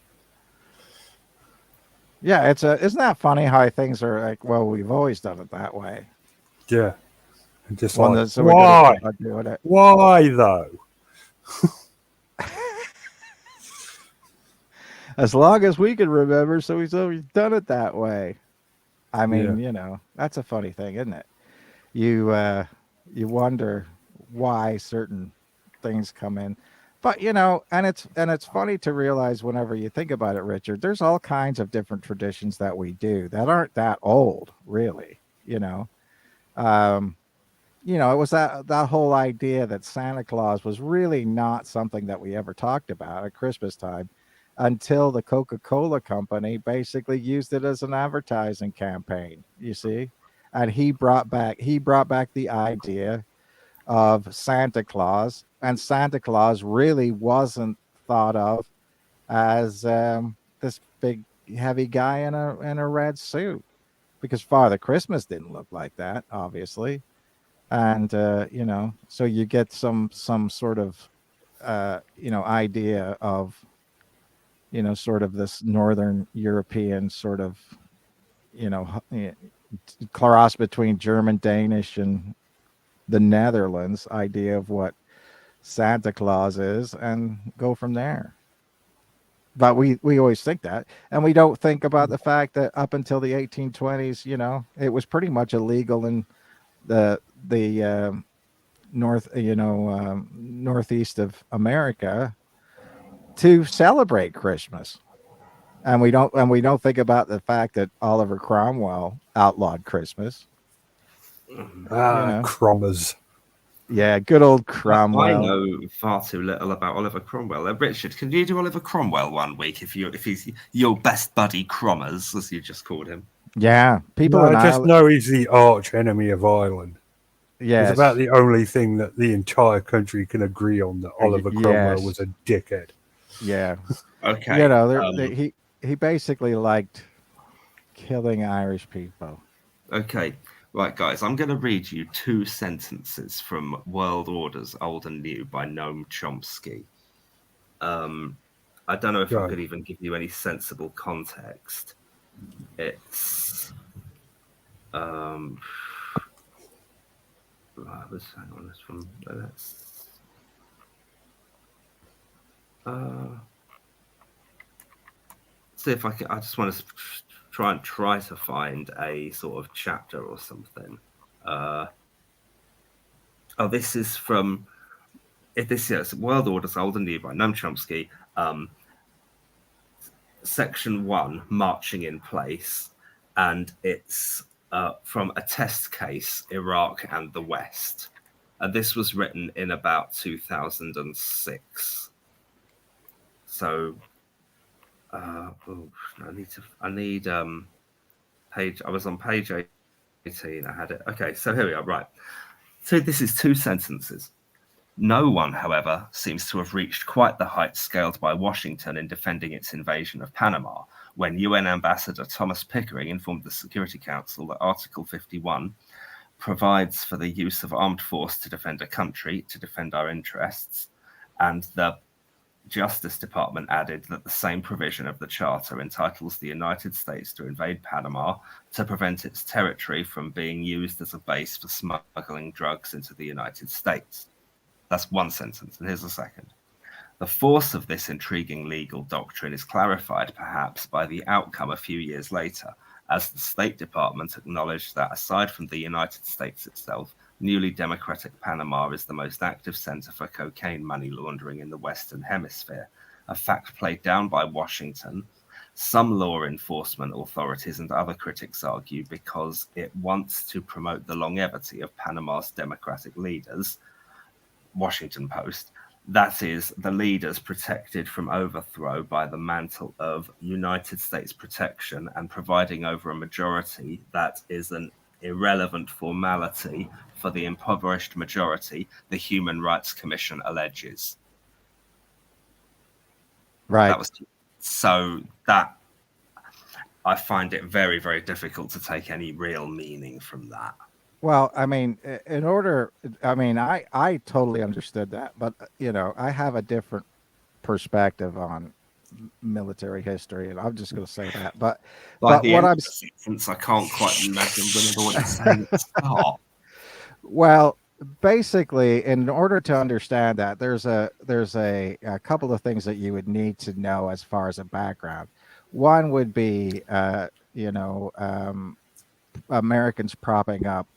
Yeah, isn't that funny how things are like? Well, we've always done it that way. Yeah. And just Well, like, so we're going to why? keep on doing it. Why though? As long as we can remember, so we've always done it that way. I Yeah. mean, that's a funny thing, isn't it? You wonder why certain things come in. But and it's funny to realize whenever you think about it, Richard, there's all kinds of different traditions that we do that aren't that old, really. Um, it was that whole idea that Santa Claus was really not something that we ever talked about at Christmas time until the Coca-Cola company basically used it as an advertising campaign, you see? And he brought back the idea of Santa Claus, and Santa Claus really wasn't thought of as this big heavy guy in a red suit, because Father Christmas didn't look like that, obviously. And so you get some sort of idea of sort of this Northern European sort of cross between German, Danish, and the Netherlands idea of what Santa Claus is, and go from there. But we always think that, and we don't think about the fact that up until the 1820s, it was pretty much illegal in the northeast of America to celebrate Christmas. And we don't think about the fact that Oliver Cromwell outlawed Christmas. You know, Crommers. yeah, good old I Cromwell. know far too little about Oliver Cromwell. Richard, can you do Oliver Cromwell one week if he's your best buddy Crommers, as you just called him? Yeah, No, people in I just Ireland. know he's the arch enemy of Ireland. It's about Yes, the only thing that the entire country can agree on, that Oliver Cromwell was yes, a dickhead. yeah. Okay. He basically liked killing Irish people. Okay. Right, guys, I'm going to read you two sentences from World Orders Old and New by Noam Chomsky. I don't know if I Right. could even give you any sensible context. It's hang on, it's from see if I can. I just want to try to find a sort of chapter or something. This is from World Orders Old and New by Norm Chomsky. Section 1, Marching in Place, and it's from a test case, Iraq and the West. This was written in about 2006. So, I need page. I was on page 18. I had it. Okay, so here we are. Right. So this is 2 sentences. No one, however, seems to have reached quite the heights scaled by Washington in defending its invasion of Panama, when UN Ambassador Thomas Pickering informed the Security Council that Article 51 provides for the use of armed force to defend a country, to defend our interests, and the Justice Department added that the same provision of the Charter entitles the United States to invade Panama to prevent its territory from being used as a base for smuggling drugs into the United States. That's one sentence, and here's the second. The force of this intriguing legal doctrine is clarified, perhaps, by the outcome a few years later, as the State Department acknowledged that, aside from the United States itself, newly democratic Panama is the most active center for cocaine money laundering in the Western Hemisphere, a fact played down by Washington. Some law enforcement authorities and other critics argue because it wants to promote the longevity of Panama's democratic leaders. Washington Post, that is, the leaders protected from overthrow by the mantle of United States protection and providing over a majority that is an irrelevant formality for the impoverished majority, the Human Rights Commission alleges. Right. That I find it very, very difficult to take any real meaning from that. Well, I mean, I totally understood that, but I have a different perspective on military history, and I'm just going to say that. But what I'm since I can't quite imagine what it's saying at the start. Well, basically, in order to understand that, there's a couple of things that you would need to know as far as a background. One would be, Americans propping up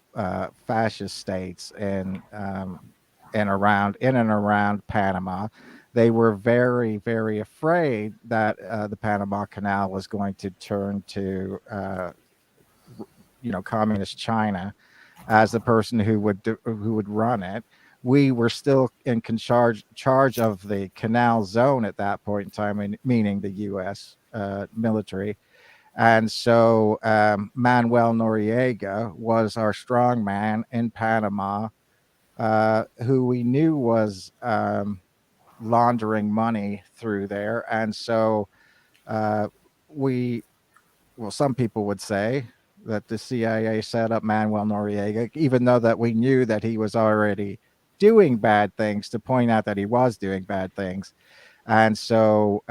fascist states in and around Panama. They were very, very afraid that the Panama Canal was going to turn to communist China as the person who would run it. We were still in charge of the canal zone at that point in time, meaning the U.S. Military. And so Manuel Noriega was our strong man in Panama, who we knew was laundering money through there. And so some people would say that the CIA set up Manuel Noriega, even though that we knew that he was already doing bad things, to point out that he was doing bad things. And so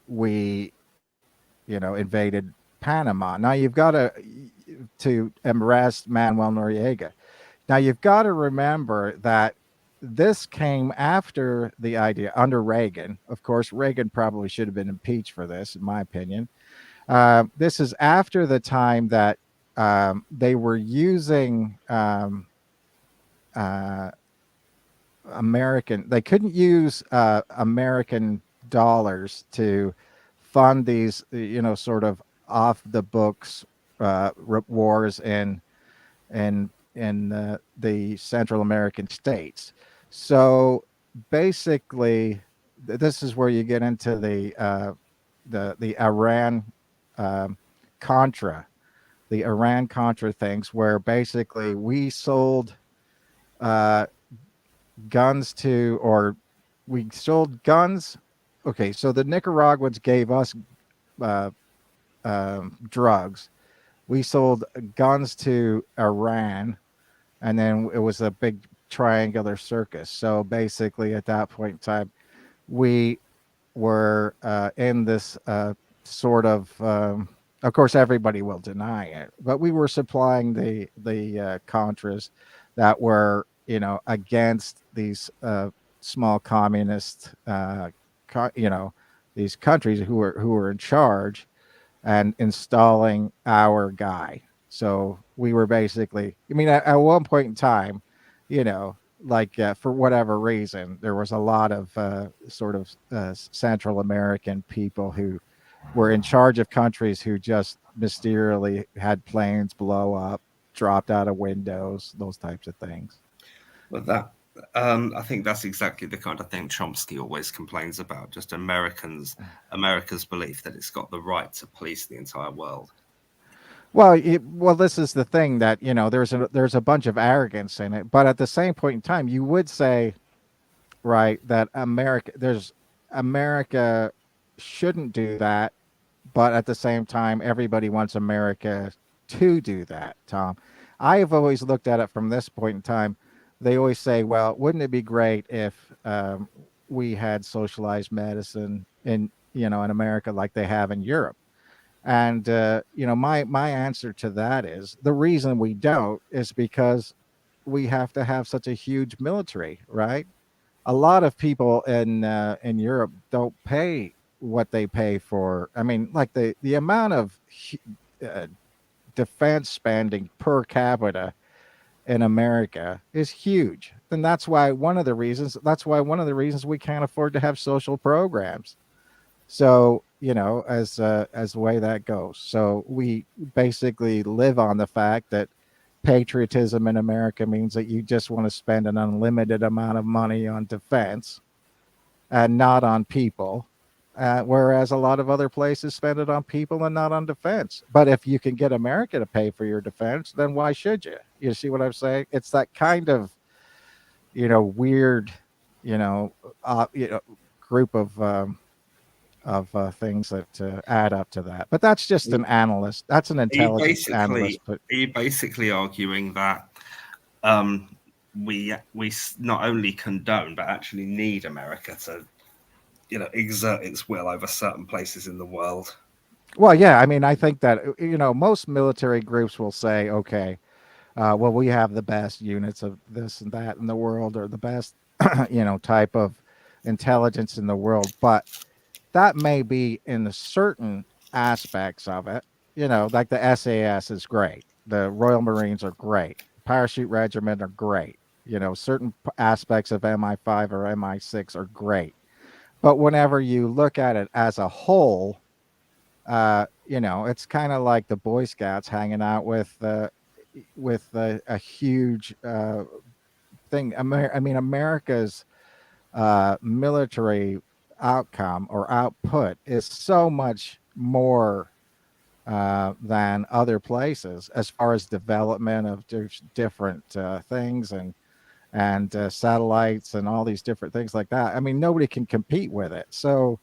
we invaded Panama. Now you've got to arrest Manuel Noriega. Now you've got to remember that this came after the idea under Reagan. Of course, Reagan probably should have been impeached for this, in my opinion. This is after the time that they were using they couldn't use American dollars to fund these, sort of off the books wars in the Central American states. So basically, this is where you get into the Iran Contra, things, where basically we sold guns Okay, so the Nicaraguans gave us drugs. We sold guns to Iran, and then it was a big triangular circus. So basically, at that point in time, we were in this sort of course, everybody will deny it, but we were supplying the Contras that were, against these small communist, these countries who were in charge. and installing our guy. So we were basically, I mean, at one point in time, you know, like for whatever reason, there was a lot of sort of Central American people who were in charge of countries who just mysteriously had planes blow up, dropped out of windows, those types of things. But that I think that's exactly the kind of thing Chomsky always complains about. Just America's belief that it's got the right to police the entire world. Well, this is the thing that there's a bunch of arrogance in it, but at the same point in time, you would say, right, that America shouldn't do that, but at the same time, everybody wants America to do that. Tom, I have always looked at it from this point in time. They always say, well, wouldn't it be great if we had socialized medicine in America like they have in Europe? And my answer to that is the reason we don't is because we have to have such a huge military, right? A lot of people in Europe don't pay what they pay for. I mean, like the amount of uh, defense spending per capita in America is huge, and that's why one of the reasons. That's why one of the reasons we can't afford to have social programs. So as the way that goes. So we basically live on the fact that patriotism in America means that you just want to spend an unlimited amount of money on defense and not on people. Whereas a lot of other places spend it on people and not on defense. But if you can get America to pay for your defense, then why should you? You see what I'm saying? It's that kind of weird, you know, group of things that add up to that. But that's just an analyst. That's an intelligence analyst. But Are you basically arguing that um, we not only condone but actually need America to exert its will over certain places in the world? well, yeah, I mean, I think that most military groups will say, okay, well, we have the best units of this and that in the world, or the best type of intelligence in the world, but that may be in the certain aspects of it. Like the SAS is great. The Royal Marines are great. Parachute Regiment are great. Certain aspects of MI5 or MI6 are great. But whenever you look at it as a whole, it's kind of like the Boy Scouts hanging out with a huge thing. I mean, America's military outcome or output is so much more than other places as far as development of different things and satellites and all these different things like that. I mean, nobody can compete with it. So,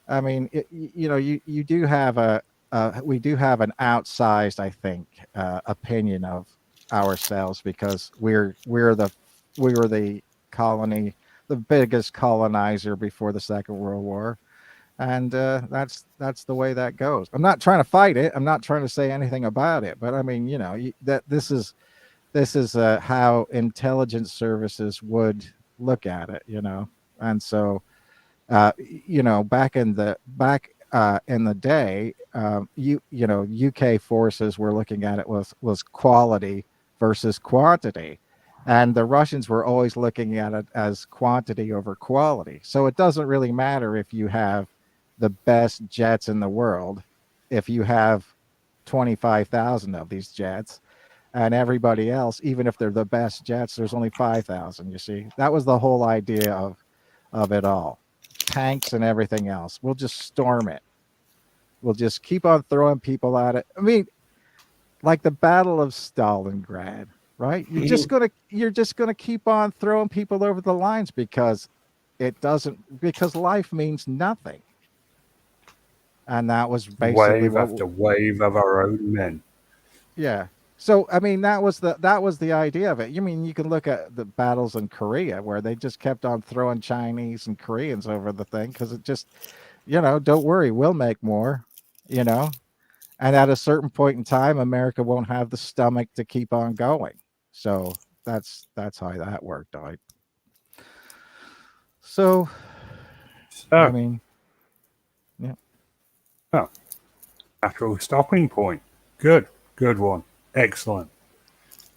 I mean, you do have we do have an outsized, I think, opinion of ourselves because we were the colony, the biggest colonizer before the Second World War, and that's the way that goes. I'm not trying to fight it. I'm not trying to say anything about it, but I mean, that this is how intelligence services would look at it, and so back in the day, UK forces were looking at it was quality versus quantity, and the Russians were always looking at it as quantity over quality. So it doesn't really matter if you have the best jets in the world, if you have 25,000 of these jets, and everybody else, even if they're the best jets, there's only 5,000. You see, that was the whole idea of it all. Tanks and everything else. We'll just storm it. We'll just keep on throwing people at it. I mean, like the Battle of Stalingrad, right? You're just gonna keep on throwing people over the lines because because life means nothing. And that was basically Wave what after wave of our own men. yeah. So I mean that was the idea of it. You mean you can look at the battles in Korea where they just kept on throwing Chinese and Koreans over the thing because it just don't worry, we'll make more, you know. And at a certain point in time, America won't have the stomach to keep on going. So that's how that worked out. So I So, mean, yeah. oh, natural stopping point. Good one. Excellent.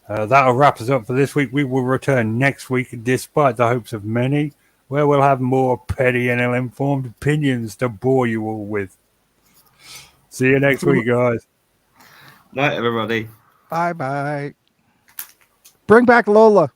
That'll wrap us up for this week. We will return next week, despite the hopes of many, where we'll have more petty and ill-informed opinions to bore you all with. See you next week, guys. Night, everybody. Bye-bye. Bring back Lola.